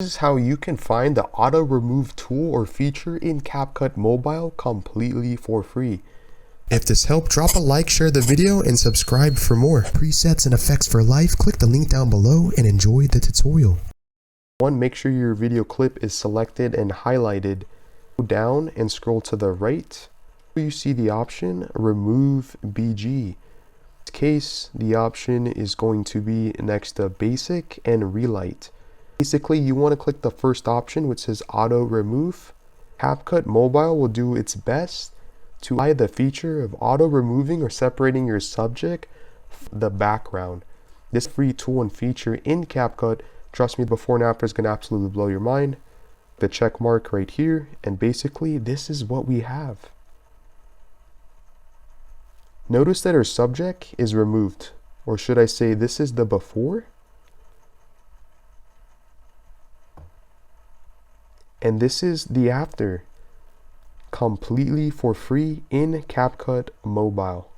This is how you can find the auto remove tool or feature in Capcut Mobile completely for free. If this helped, drop a like, share the video, and subscribe for more. Presets and effects for life, click the link down below and enjoy the tutorial. One, make sure your video clip is selected and highlighted. Go down and scroll to the right. You see the option remove BG. In this case, the option is going to be next to basic and relight. Basically, you want to click the first option which says auto remove. Capcut Mobile will do its best to apply the feature of auto removing or separating your subject from the background. This free tool and feature in Capcut, trust me, before and after is going to absolutely blow your mind. The check mark right here, and basically this is what we have. Notice that our subject is removed, or should I say this is the before, and this is the after, completely for free in Capcut Mobile.